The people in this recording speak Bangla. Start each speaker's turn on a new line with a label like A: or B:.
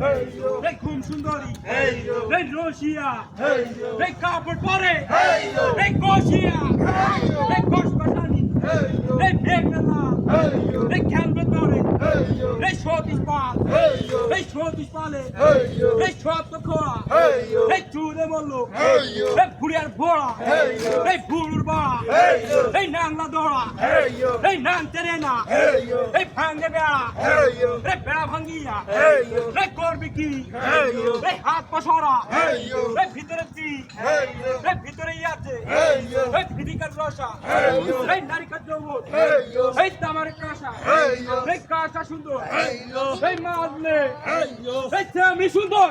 A: এই খুব সুন্দরী এই রশিয়া এই কাপড় পরে এই কষিয়া এই কসবাটানি এই বেগলা এই খেলবে ধরে এই সতীশ পাল এই সতীশ পালে এই সত্য খোয়া এই চুরে মল্ল এই বুড়িয়ার ভোড়া এই বুড়ুর বা এই নাংলা দোড়া এই নাং তেরেনা এই ভাঙ্গে বেড়া এই বেড়া ভাঙ্গিয়া এই করবি কি এই হাত পসরা এই ভিতরে চি এই ভিতরে আছে এই ভিদিকার রসা এই নারিকার যৌবন এই তামারের কাঁসা এই কাঁসা সুন্দর এই মাঝলে এই আমি সুন্দর